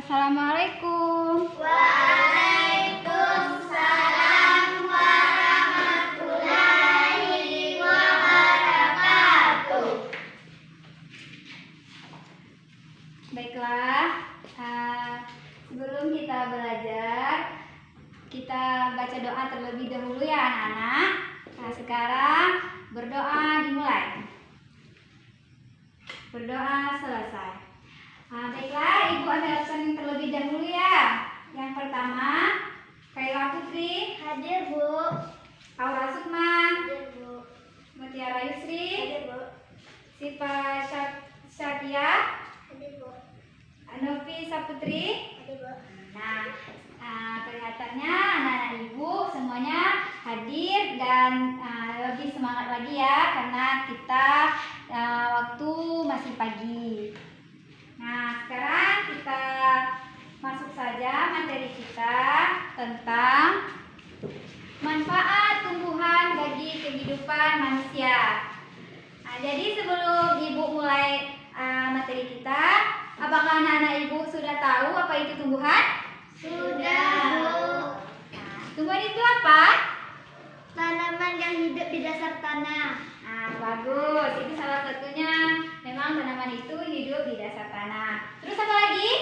Assalamualaikum. Waalaikumsalam warahmatullahi wabarakatuh. Baiklah, sebelum kita belajar, kita baca doa terlebih dahulu ya anak-anak. Nah, sekarang berdoa dimulai. Berdoa selesai. Baiklah, Ibu ambil absen terlebih dahulu ya. Yang pertama, Kaila Putri. Hadir, Bu. Aura Sukman. Hadir, Bu. Mutiara Yusri. Hadir, Bu. Sifa Syakia. Hadir, Bu. Novi Saputri. Hadir, Bu. Nah, kelihatannya anak-anak Ibu semuanya hadir dan lebih semangat lagi ya karena kita waktu masih pagi. Nah, sekarang kita masuk saja materi kita tentang manfaat tumbuhan bagi kehidupan manusia. Nah, jadi sebelum Ibu mulai materi kita, apakah anak-anak Ibu sudah tahu apa itu tumbuhan? Sudah, Bu. Nah, tumbuhan itu apa? Tanaman yang hidup di dasar tanah. Nah, bagus. Itu salah satunya. Memang tanaman itu hidup di dasar tanah. Terus apa lagi?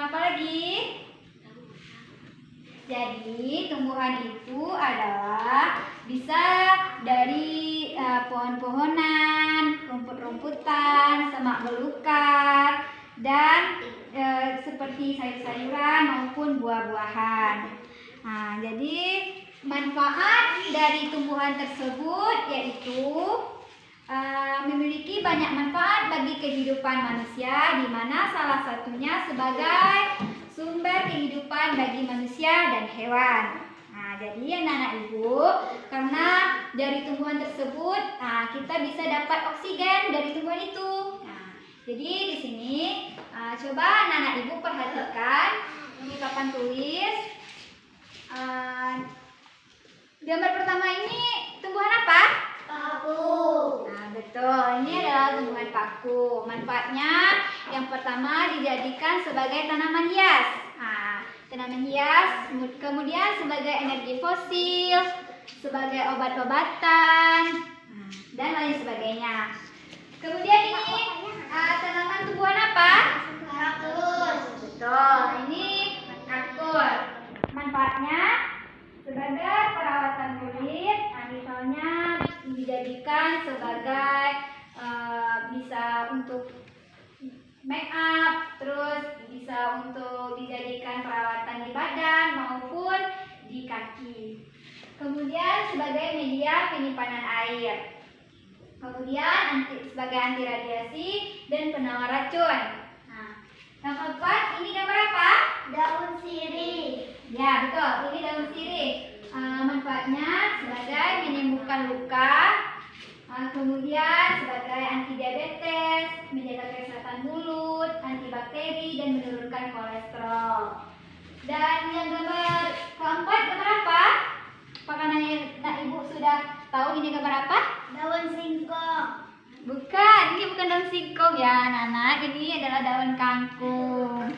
Apa lagi? Jadi tumbuhan itu adalah bisa dari pohon-pohonan, rumput-rumputan, semak belukar, dan seperti sayur-sayuran maupun buah-buahan. Nah, jadi manfaat dari tumbuhan tersebut yaitu memiliki banyak manfaat bagi kehidupan manusia, di mana salah satunya sebagai sumber kehidupan bagi manusia dan hewan. Nah, jadi anak-anak Ibu, karena dari tumbuhan tersebut, kita bisa dapat oksigen dari tumbuhan itu. Nah, jadi di sini coba anak-anak Ibu perhatikan di papan tulis. Gambar pertama ini tumbuhan apa? Paku. Nah, betul. Ini adalah tumbuhan paku. Manfaatnya yang pertama dijadikan sebagai tanaman hias. Nah, tanaman hias, kemudian sebagai energi fosil, sebagai obat-obatan, dan lain sebagainya. Kemudian ini tanaman tumbuhan apa? Kaktus. Betul. Ini kaktus. Manfaatnya sebagai perawatan kulit, misalnya dijadikan sebagai bisa untuk make up, terus bisa untuk dijadikan perawatan di badan maupun di kaki. Kemudian sebagai media penyimpanan air. Kemudian sebagai anti radiasi dan penawar racun. Nah, yang keempat ini gambar apa? Daun sirih. Ya, betul. Ini daun sirih. Manfaatnya sebagai menyembuhkan luka, kemudian sebagai anti diabetes, menjaga kesehatan mulut, antibakteri, dan menurunkan kolesterol. Dan yang gambar keempat gambar apa? Apakah anak Ibu sudah tahu ini gambar apa? Daun singkong. Bukan, ini bukan daun singkong ya anak-anak. Ini adalah daun kangkung.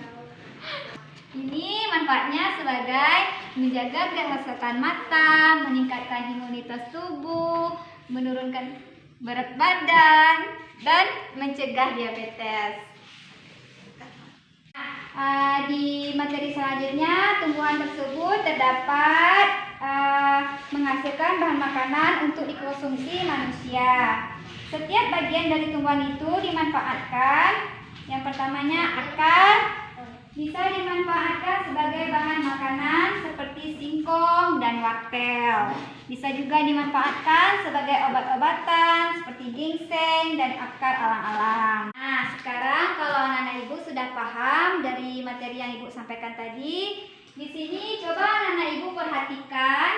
Ini manfaatnya sebagai menjaga kesehatan mata, meningkatkan imunitas tubuh, menurunkan berat badan, dan mencegah diabetes. Di materi selanjutnya, tumbuhan tersebut terdapat menghasilkan bahan makanan untuk dikonsumsi manusia. Setiap bagian dari tumbuhan itu dimanfaatkan. Yang pertamanya akar. Bisa dimanfaatkan sebagai bahan makanan seperti singkong dan wortel. Bisa juga dimanfaatkan sebagai obat-obatan seperti ginseng dan akar alang-alang. Nah, sekarang kalau anak-anak Ibu sudah paham dari materi yang Ibu sampaikan tadi, di sini coba anak-anak Ibu perhatikan.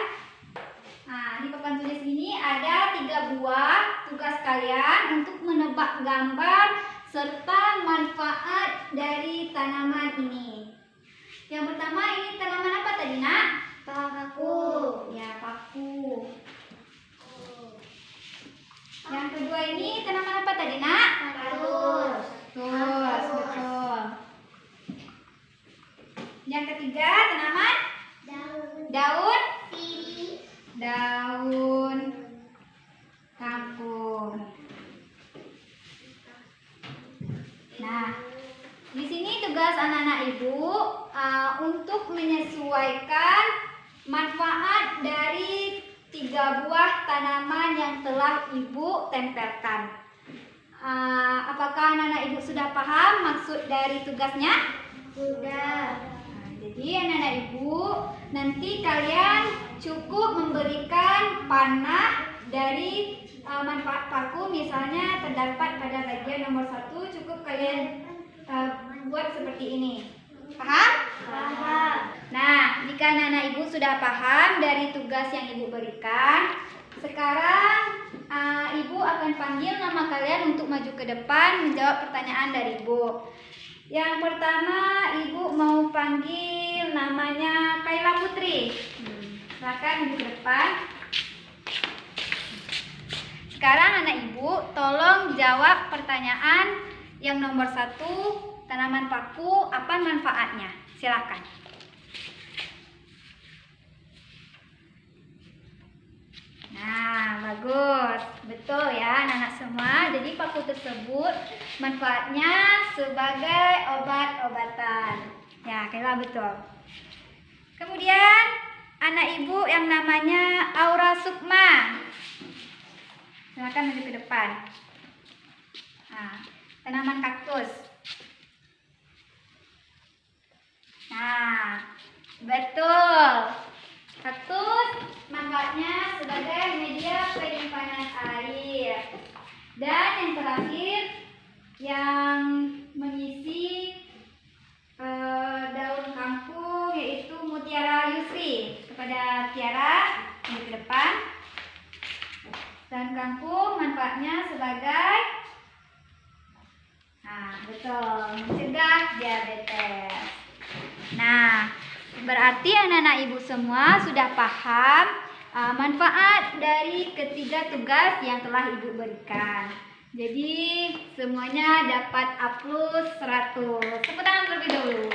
Nah, di papan tulis ini ada 3 buah tugas kalian untuk menebak gambar serta manfaat dari tanaman ini. Yang pertama, ini tanaman apa tadi, Nak? Paku. Ya, paku. Yang kedua ini tanaman apa tadi, Nak? Kaktus. Kaktus, betul. tanaman? Daun. Daun? Sirih. Daun kangkung. Nah, di sini tugas anak-anak ibu untuk menyesuaikan manfaat dari 3 buah tanaman yang telah ibu tempelkan. Apakah anak-anak ibu sudah paham maksud dari tugasnya? Sudah. Nah, jadi anak-anak ibu, nanti kalian cukup memberikan panah dari manfaat paku, misalnya terdapat pada bagian nomor 1, cukup kalian buat seperti ini. Paham? Paham. Nah, jika anak-anak ibu sudah paham dari tugas yang ibu berikan, sekarang ibu akan panggil nama kalian untuk maju ke depan menjawab pertanyaan dari ibu. Yang pertama, ibu mau panggil namanya Kaila Putri. Silakan maju ke depan. Sekarang anak ibu tolong jawab pertanyaan yang nomor 1, tanaman paku apa manfaatnya? Silakan. Nah, bagus. Betul ya anak-anak semua. Jadi paku tersebut manfaatnya sebagai obat-obatan. Ya, Kaila betul. Kemudian anak ibu yang namanya Aura Sukma. Silakan maju ke depan. Nah, tanaman kaktus. Nah, betul. Kaktus manfaatnya sebagai media penyimpanan air. Dan yang terakhir yang mengisi daun kangkung yaitu Mutiara Yusri. Kepada Tiara, maju ke depan. Daun kangkung manfaatnya sebagai betul, mencegah diabetes. Nah, berarti anak-anak ibu semua sudah paham manfaat dari ketiga tugas yang telah ibu berikan. Jadi semuanya dapat A+ 100. Tepuk tangan terlebih dahulu.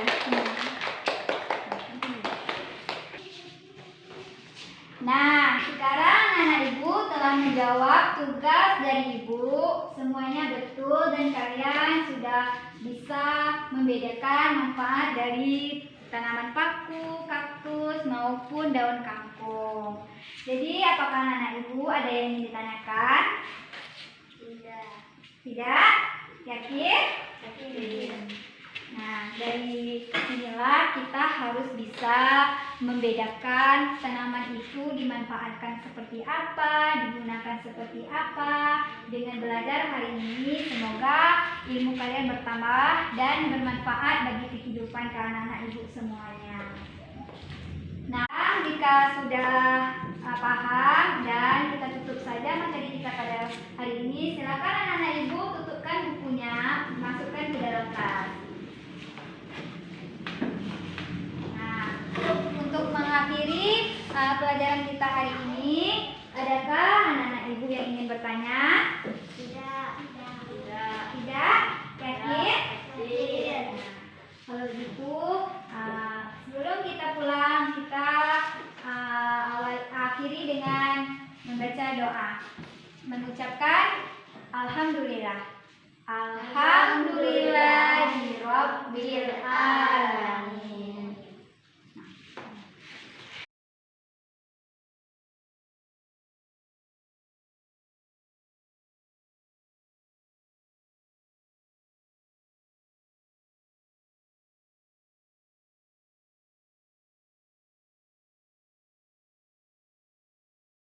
Nah, sekarang anak ibu telah menjawab tugas dari ibu. Semuanya betul dan kalian sudah bisa membedakan manfaat dari tanaman paku, kaktus maupun daun kangkung. Jadi, apakah anak ibu ada yang ingin ditanyakan? Tidak. Tidak? Yakin? Yakin. Nah, dari sinilah kita harus bisa membedakan tanaman itu dimanfaatkan seperti apa, digunakan seperti apa. Dengan belajar hari ini, semoga ilmu kalian bertambah dan bermanfaat bagi kehidupan anak-anak ibu semuanya. Nah, jika sudah paham dan kita tutup saja materi kita pada hari ini, silakan anak-anak ibu tutupkan bukunya, masukkan ke dalam tas. Untuk mengakhiri pelajaran kita hari ini, adakah anak-anak ibu yang ingin bertanya? Tidak. Tidak? Yakin? Yakin. Kalau gitu, sebelum kita pulang, kita akhiri dengan membaca doa. Mengucapkan Alhamdulillah.